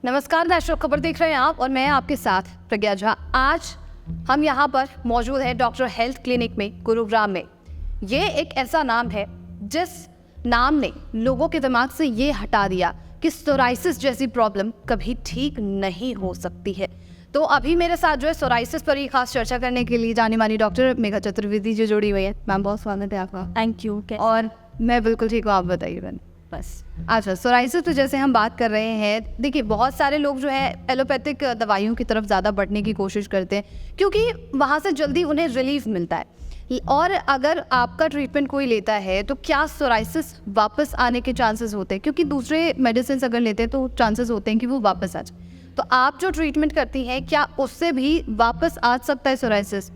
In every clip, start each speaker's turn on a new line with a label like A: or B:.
A: नमस्कार दर्शक, खबर देख रहे हैं आप और मैं आपके साथ प्रज्ञा झा। आज हम यहाँ पर मौजूद हैं डॉक्टर हेल्थ क्लिनिक में गुरुग्राम में। ये एक ऐसा नाम है जिस नाम ने लोगों के दिमाग से ये हटा दिया कि सोराइसिस जैसी प्रॉब्लम कभी ठीक नहीं हो सकती है। तो अभी मेरे साथ जो है सोराइसिस पर ही खास चर्चा करने के लिए जानी मानी डॉक्टर मेघा चतुर्वेदी जो जुड़ी हुई है। मैम बहुत स्वागत है आपका।
B: Thank you.
A: और मैं बिल्कुल ठीक हूँ, आप बताइए। मैंने
B: बस
A: अच्छा, सोराइसिस तो जैसे हम बात कर रहे हैं, देखिए बहुत सारे लोग जो है एलोपैथिक दवाइयों की तरफ ज़्यादा बढ़ने की कोशिश करते हैं क्योंकि वहाँ से जल्दी उन्हें रिलीफ मिलता है। और अगर आपका ट्रीटमेंट कोई लेता है तो क्या सोराइसिस वापस आने के चांसेस होते हैं? क्योंकि दूसरे मेडिसिन अगर लेते हैं तो चांसेस होते हैं कि वो वापस आ जाए। तो आप जो ट्रीटमेंट करती हैं क्या उससे भी वापस आ सकता है सोराइसिस?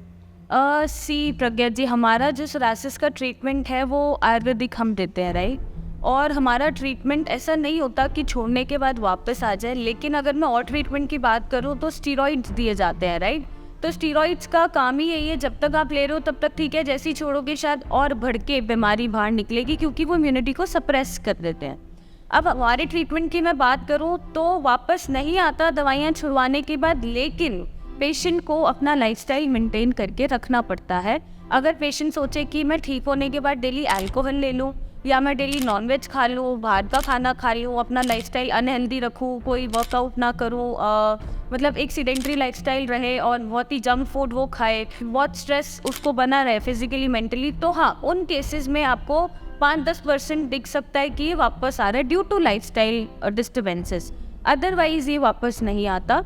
B: सी प्रज्ञा जी, हमारा जो सोराइसिस का ट्रीटमेंट है वो आयुर्वेदिक हम देते हैं, राइट। और हमारा ट्रीटमेंट ऐसा नहीं होता कि छोड़ने के बाद वापस आ जाए। लेकिन अगर मैं और ट्रीटमेंट की बात करूँ तो स्टीरॉइड्स दिए जाते हैं, राइट। तो स्टीरॉइड्स का काम ही यही है, जब तक आप ले रहे हो तब तक ठीक है, जैसे ही छोड़ोगे शायद और बढ़ के बीमारी बाहर निकलेगी क्योंकि वो इम्यूनिटी को सप्रेस कर देते हैं। अब हमारे ट्रीटमेंट की मैं बात करूँ तो वापस नहीं आता दवाइयाँ छुड़वाने के बाद, लेकिन पेशेंट को अपना लाइफस्टाइल मेंटेन करके रखना पड़ता है। अगर पेशेंट सोचे कि मैं ठीक होने के बाद डेली अल्कोहल ले लूँ या मैं डेली नॉनवेज खा लूँ, बाहर का खाना खा रही हूँ, अपना लाइफस्टाइल अनहेल्दी रखूँ, कोई वर्कआउट ना करूँ, मतलब एक सीडेंट्री लाइफस्टाइल रहे और बहुत ही जंक फूड वो खाए, बहुत स्ट्रेस उसको बना रहे फिजिकली मेंटली, तो हाँ उन केसेस में आपको 5-10% दिख सकता है कि ये वापस आ रहा है due to lifestyle disturbances. Otherwise ये वापस नहीं आता।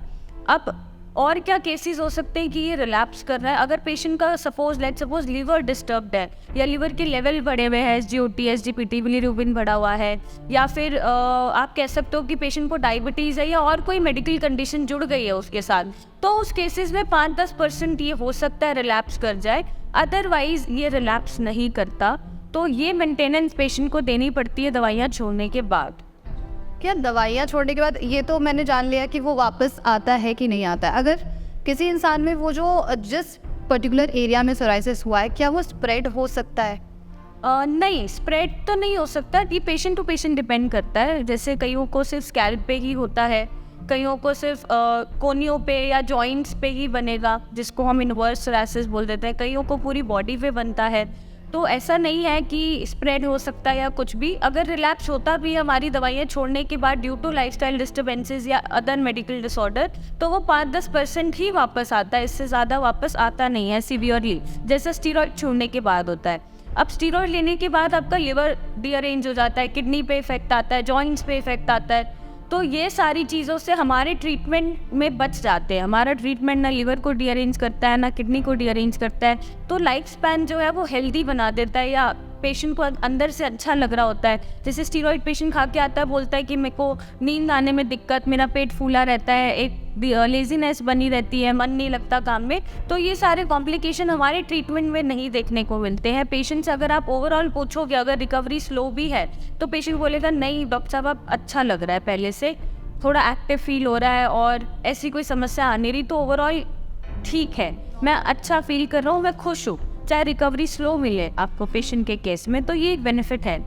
B: अब और क्या केसेस हो सकते हैं कि ये रिलैप्स कर रहा है? अगर पेशेंट का सपोज लिवर डिस्टर्ब्ड है या लिवर के लेवल बढ़े हुए हैं, SGOT, SGPT, बिलीरुबिन बढ़ा हुआ है, या फिर आप कह सकते हो कि पेशेंट को डायबिटीज़ है या और कोई मेडिकल कंडीशन जुड़ गई है उसके साथ, तो उस केसेस में 5-10% ये हो सकता है रिलैप्स कर जाए। अदरवाइज ये रिलैप्स नहीं करता। तो ये मेंटेनेंस पेशेंट को देनी पड़ती है दवाइयाँ छोड़ने के बाद।
A: क्या दवाइयाँ छोड़ने के बाद, ये तो मैंने जान लिया कि वो वापस आता है कि नहीं आता है। अगर किसी इंसान में वो जो जिस पर्टिकुलर एरिया में सोराइसिस हुआ है, क्या वो स्प्रेड हो सकता है?
B: नहीं, स्प्रेड तो नहीं हो सकता। ये पेशेंट टू पेशेंट डिपेंड करता है। जैसे कईयों को सिर्फ स्कैल्प पे ही होता है, कईयों को सिर्फ कोनियों पे या जॉइंट्स पे ही बनेगा, जिसको हम इनवर्स सोराइसिस बोल देते हैं। कईयों को पूरी बॉडी पे बनता है। तो ऐसा नहीं है कि स्प्रेड हो सकता है या कुछ भी। अगर रिलैप्स होता भी हमारी दवाइयाँ छोड़ने के बाद ड्यू टू लाइफस्टाइल डिस्टर्बेंसेस या अदर मेडिकल डिसऑर्डर, तो वो 5-10% ही वापस आता है, इससे ज़्यादा वापस आता नहीं है सीवियरली, जैसे स्टीरॉयड छोड़ने के बाद होता है। अब स्टीरॉयड लेने के बाद आपका लिवर डीअरेंज हो जाता है, किडनी पे इफेक्ट आता है, जॉइंट्स पे इफेक्ट आता है। तो ये सारी चीज़ों से हमारे ट्रीटमेंट में बच जाते हैं। हमारा ट्रीटमेंट ना लिवर को डीअरेंज करता है ना किडनी को डीअरेंज करता है। तो लाइफ स्पैन जो है वो हेल्दी बना देता है, या पेशेंट को अंदर से अच्छा लग रहा होता है। जैसे स्टीरॉयड पेशेंट खा के आता है, बोलता है कि मेरे को नींद आने में दिक्कत, मेरा पेट फूला रहता है, एक लेजीनेस बनी रहती है, मन नहीं लगता काम में। तो ये सारे कॉम्प्लिकेशन हमारे ट्रीटमेंट में नहीं देखने को मिलते हैं। पेशेंट से अगर आप ओवरऑल पूछोगे, अगर रिकवरी स्लो भी है तो पेशेंट बोलेगा नहीं डॉक्टर साहब अब अच्छा लग रहा है, पहले से थोड़ा एक्टिव फील हो रहा है और ऐसी कोई समस्या आ नहीं रही, तो ओवरऑल ठीक है, मैं अच्छा फील कर रहा हूँ, मैं खुश हूँ। चाहे रिकवरी स्लो मिले आपको पेशेंट के केस में, तो ये एक बेनिफिट है।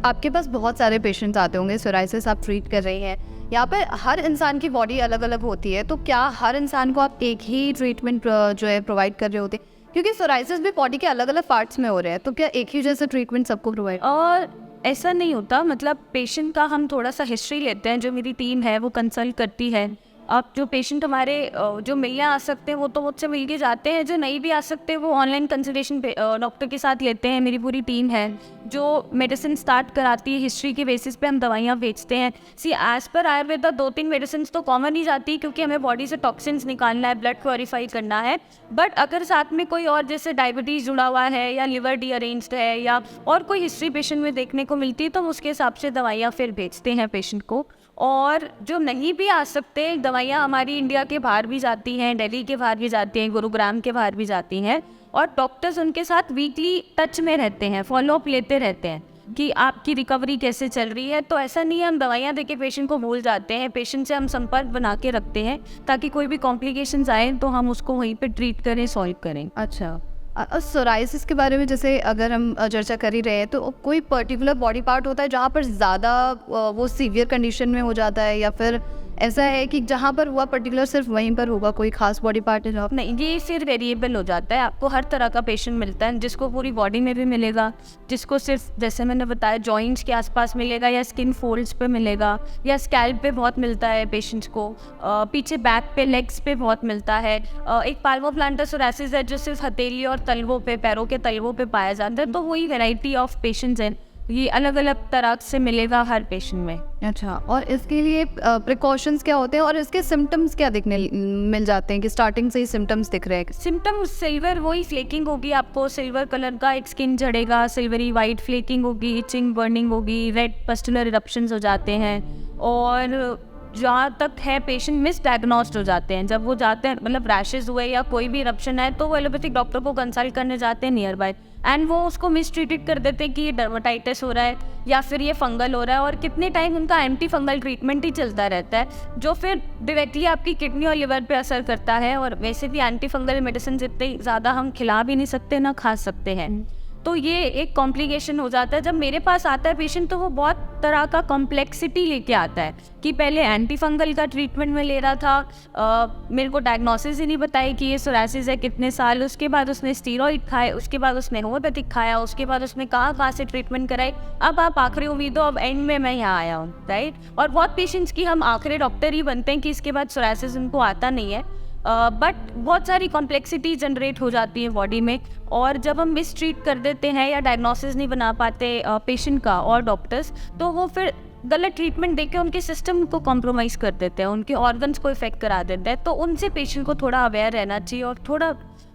A: आपके पास बहुत सारे पेशेंट्स आते होंगे, सोराइसिस आप ट्रीट कर रही हैं। यहाँ पर हर इंसान की बॉडी अलग अलग होती है, तो क्या हर इंसान को आप एक ही ट्रीटमेंट जो है प्रोवाइड कर रहे होते हैं? क्योंकि सोराइसिस भी बॉडी के अलग अलग पार्ट्स में हो रहे हैं, तो क्या एक ही जैसा ट्रीटमेंट सबको प्रोवाइड?
B: और ऐसा नहीं होता, मतलब पेशेंट का हम थोड़ा सा हिस्ट्री लेते हैं, जो मेरी टीम है वो कंसल्ट करती है। अब जो पेशेंट हमारे जो मिलने आ सकते हैं वो तो मुझसे मिल के जाते हैं, जो नहीं भी आ सकते वो ऑनलाइन कंसल्टेशन डॉक्टर के साथ लेते हैं। मेरी पूरी टीम है जो मेडिसिन स्टार्ट कराती है, हिस्ट्री के बेसिस पे हम दवाइयाँ बेचते हैं। सी एज पर आयुर्वेदा 2-3 मेडिसिन तो कॉमन ही जाती है, क्योंकि हमें बॉडी से टॉक्सिन्स निकालना है, ब्लड प्योरीफाई करना है। बट अगर साथ में कोई और जैसे डायबिटीज़ जुड़ा हुआ है या लिवर डीअरेंज्ड है या और कोई हिस्ट्री पेशेंट में देखने को मिलती है, तो हम उसके हिसाब से दवाइयाँ फिर बेचते हैं पेशेंट को। और जो नहीं भी आ सकते, दवाइयाँ हमारी इंडिया के बाहर भी जाती हैं, दिल्ली के बाहर भी जाती हैं, गुरुग्राम के बाहर भी जाती हैं, और डॉक्टर्स उनके साथ वीकली टच में रहते हैं, फॉलोअप लेते रहते हैं कि आपकी रिकवरी कैसे चल रही है। तो ऐसा नहीं है हम दवाइयाँ देके पेशेंट को भूल जाते हैं, पेशेंट से हम संपर्क बना के रखते हैं ताकि कोई भी कॉम्प्लिकेशंस आए तो हम उसको वहीं पे ट्रीट करें, सॉल्व करें।
A: अच्छा, सोराइसिस के बारे में जैसे अगर हम चर्चा कर ही रहे हैं, तो कोई पर्टिकुलर बॉडी पार्ट होता है जहाँ पर ज़्यादा वो सीवियर कंडीशन में हो जाता है, या फिर ऐसा है कि जहाँ पर हुआ पर्टिकुलर सिर्फ वहीं पर होगा, कोई खास बॉडी पार्ट है जहाँ पर?
B: नहीं, ये फिर वेरिएबल हो जाता है। आपको हर तरह का पेशेंट मिलता है, जिसको पूरी बॉडी में भी मिलेगा, जिसको सिर्फ जैसे मैंने बताया जॉइंट्स के आसपास मिलेगा, या स्किन फोल्ड्स पे मिलेगा, या स्कैल्प पे बहुत मिलता है पेशेंट्स को, पीछे बैक पे, लेग्स पे बहुत मिलता है। एक पाल्मोप्लांटर सोरासिस है जो सिर्फ हथेली और तलवों पे, पैरों के तलवों पे पाया जाता है। तो वही वैरायटी ऑफ पेशेंट्स हैं, ये अलग अलग तरह से मिलेगा हर पेशेंट में।
A: अच्छा, और इसके लिए प्रिकॉशंस क्या होते हैं और इसके सिम्टम्स क्या दिखने मिल जाते हैं कि स्टार्टिंग से ही सिम्टम्स दिख रहे हैं?
B: सिम्टम सिल्वर, वही फ्लेकिंग होगी, आपको सिल्वर कलर का एक स्किन झड़ेगा, सिल्वरी वाइट फ्लेकिंग होगी, इचिंग बर्निंग होगी, रेड पस्टुलर इरप्शंस हो जाते हैं। और जहाँ तक है पेशेंट मिस डायग्नोस्ड हो जाते हैं जब वो जाते हैं, मतलब रैशेज हुए या कोई भी इरप्शन है तो वो एलोपैथिक डॉक्टर को कंसल्ट करने जाते हैं नियर बाय, एंड वो उसको मिस ट्रीटेड कर देते हैं कि ये डर्माटाइटिस हो रहा है या फिर ये फंगल हो रहा है। और कितने टाइम उनका एंटी फंगल ट्रीटमेंट ही चलता रहता है जो फिर डायरेक्टली आपकी किडनी और लिवर पे असर करता है। और वैसे भी एंटी फंगल मेडिसिन इतने ज़्यादा हम खिला भी नहीं सकते ना खा सकते हैं, तो ये एक कॉम्प्लिकेशन हो जाता है। जब मेरे पास आता है पेशेंट तो वो बहुत तरह का कॉम्प्लेक्सिटी लेके आता है कि पहले एंटी फंगल का ट्रीटमेंट में ले रहा था, मेरे को डायग्नोसिस ही नहीं बताई कि ये सोरासिस है कितने साल, उसके बाद उसने स्टीरॉइड खाए, उसके बाद उसने होम्योपैथिक खाया, उसके बाद उसने कहाँ से ट्रीटमेंट कराई, अब आप आखिरी उम्मीद हो, अब एंड में मैं यहाँ आया हूँ, राइट। और बहुत पेशेंट्स की हम आखिरी डॉक्टर ही बनते हैं कि इसके बाद सोरासिस उनको आता नहीं है, बट बहुत सारी कॉम्प्लेक्सिटी जनरेट हो जाती है बॉडी में। और जब हम मिस ट्रीट कर देते हैं या डायग्नोसिस नहीं बना पाते पेशेंट का और डॉक्टर्स, तो वो फिर गलत ट्रीटमेंट देके उनके सिस्टम को कॉम्प्रोमाइज़ कर देते हैं, उनके ऑर्गन्स को इफेक्ट करा देते हैं। तो उनसे पेशेंट को थोड़ा अवेयर रहना चाहिए और थोड़ा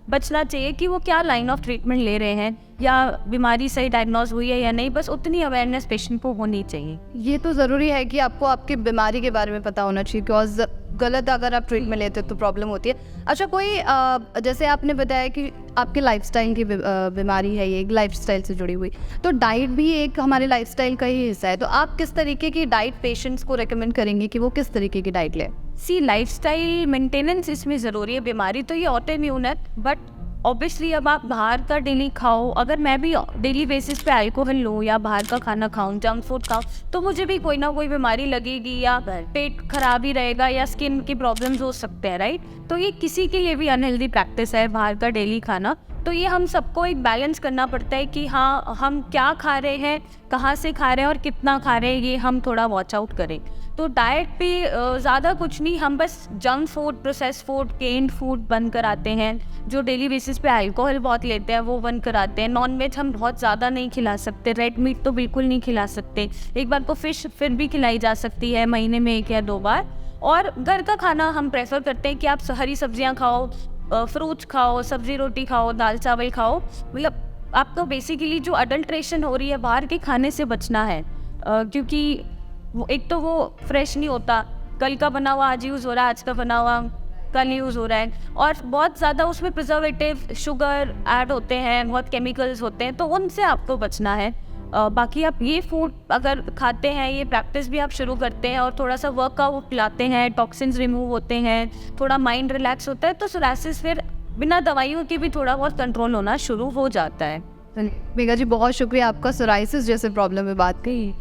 B: बचना चाहिए कि वो क्या लाइन ऑफ ट्रीटमेंट ले रहे हैं या बीमारी सही डायग्नोज हुई है या नहीं, बस उतनी अवेयरनेस पेशेंट को होनी चाहिए।
A: ये तो ज़रूरी है कि आपको आपकी बीमारी के बारे में पता होना चाहिए, बिकॉज गलत अगर आप ट्रीटमेंट लेते हो तो प्रॉब्लम होती है। अच्छा, कोई जैसे आपने बताया कि आपके लाइफस्टाइल की बीमारी है, ये एक लाइफस्टाइल से जुड़ी हुई, तो डाइट भी एक हमारे लाइफस्टाइल का ही हिस्सा है, तो आप किस तरीके की डाइट पेशेंट्स को रेकमेंड करेंगे कि वो किस तरीके की डाइट लें?
B: सी, लाइफस्टाइल मेंटेनेंस इसमें ज़रूरी है। बीमारी तो ये ऑटो इम्यून है, बट ऑब्वियसली अब आप बाहर का डेली खाओ, अगर मैं भी डेली बेसिस पे अल्कोहल लूँ या बाहर का खाना खाऊं, जंक फूड खाऊं, तो मुझे भी कोई ना कोई बीमारी लगेगी या पेट खराब ही रहेगा या स्किन की प्रॉब्लम्स हो सकते हैं, राइट। तो ये किसी के लिए भी अनहेल्दी प्रैक्टिस है बाहर का डेली खाना। तो ये हम सबको एक बैलेंस करना पड़ता है कि हाँ, हम क्या खा रहे हैं, कहाँ से खा रहे हैं और कितना खा रहे हैं, ये हम थोड़ा वॉच आउट करें। तो डाइट पे ज़्यादा कुछ नहीं, हम बस junk food, process food, canned food बंद कराते हैं। जो डेली बेसिस पे अल्कोहल बहुत लेते हैं वो बंद कराते हैं। नॉन वेज हम बहुत ज़्यादा नहीं खिला सकते, रेड मीट तो बिल्कुल नहीं खिला सकते। एक बार को फिश फिर भी खिलाई जा सकती है महीने में 1 या 2 बार। और घर का खाना हम प्रेफर करते हैं कि आप हरी सब्जियाँ खाओ, फ्रूट्स खाओ, सब्जी रोटी खाओ, दाल चावल खाओ। मतलब आपको बेसिकली जो अडल्ट्रेशन हो रही है बाहर के खाने से बचना है, क्योंकि वो एक तो वो फ्रेश नहीं होता, कल का बना हुआ आज यूज़ हो रहा है, आज का बना हुआ कल यूज़ हो रहा है, और बहुत ज़्यादा उसमें प्रिजर्वेटिव, शुगर ऐड होते हैं, बहुत केमिकल्स होते हैं, तो उनसे आपको बचना है। बाकी आप ये फूड अगर खाते हैं, ये प्रैक्टिस भी आप शुरू करते हैं और थोड़ा सा वर्कआउट लाते हैं, टॉक्सिन्स रिमूव होते हैं, थोड़ा माइंड रिलैक्स होता है, तो सोरासिस फिर बिना दवाइयों के भी थोड़ा बहुत कंट्रोल होना शुरू हो जाता है।
A: मेघा जी, बहुत शुक्रिया आपका सोराइसिस जैसे प्रॉब्लम में बात की।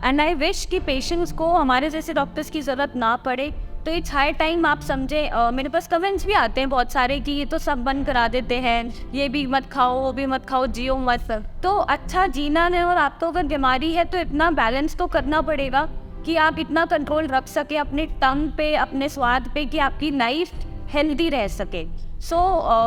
B: एंड आई विश कि पेशेंट्स को हमारे जैसे डॉक्टर्स की ज़रूरत ना पड़े। तो इट्स हाई टाइम आप समझे। मेरे पास कमेंट्स भी आते हैं बहुत सारे कि ये तो सब बंद करा देते हैं, ये भी मत खाओ, वो भी मत खाओ, जियो मत। तो अच्छा जीना है, और आपको अगर बीमारी है तो इतना बैलेंस तो करना पड़ेगा कि आप इतना कंट्रोल रख सके अपने टंग पे, अपने स्वाद पे, कि आपकी लाइफ हेल्दी रह सके। सो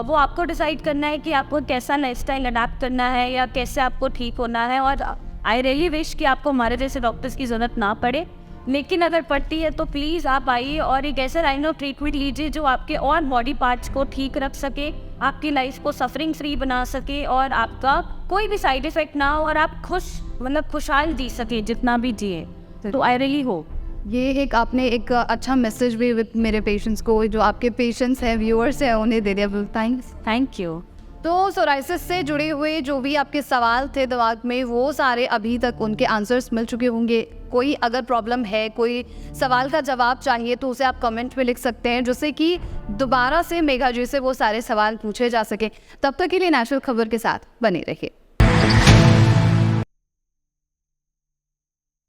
B: वो आपको डिसाइड करना है कि आपको कैसा लाइफस्टाइल अडैप्ट करना है या कैसे आपको ठीक होना है। और आई रियली विश कि आपको हमारे जैसे डॉक्टर्स की ज़रूरत ना पड़े, लेकिन अगर पड़ती है तो प्लीज़ आप आइए और एक ऐसा लाइन ऑफ ट्रीटमेंट लीजिए जो आपके और बॉडी पार्ट्स को ठीक रख सके, आपकी लाइफ को सफरिंग फ्री बना सके और आपका कोई भी साइड इफ़ेक्ट ना हो और आप खुशहाल जी सके जितना भी जिए। तो आई रियली होप
A: ये एक आपने एक अच्छा मैसेज भी विद मेरे पेशेंट्स को, जो आपके पेशेंट्स हैं, व्यूअर्स हैं, उन्हें दे दिया।
B: Thank you.
A: तो सोराइसिस से जुड़े हुए जो भी आपके सवाल थे दिमाग में, वो सारे अभी तक उनके आंसर्स मिल चुके होंगे। कोई अगर प्रॉब्लम है, कोई सवाल का जवाब चाहिए, तो उसे आप कमेंट में लिख सकते हैं, जिससे कि दोबारा से मेघा जी से वो सारे सवाल पूछे जा सके। तब तक के लिए नेचुरल खबर के साथ बने रहिए।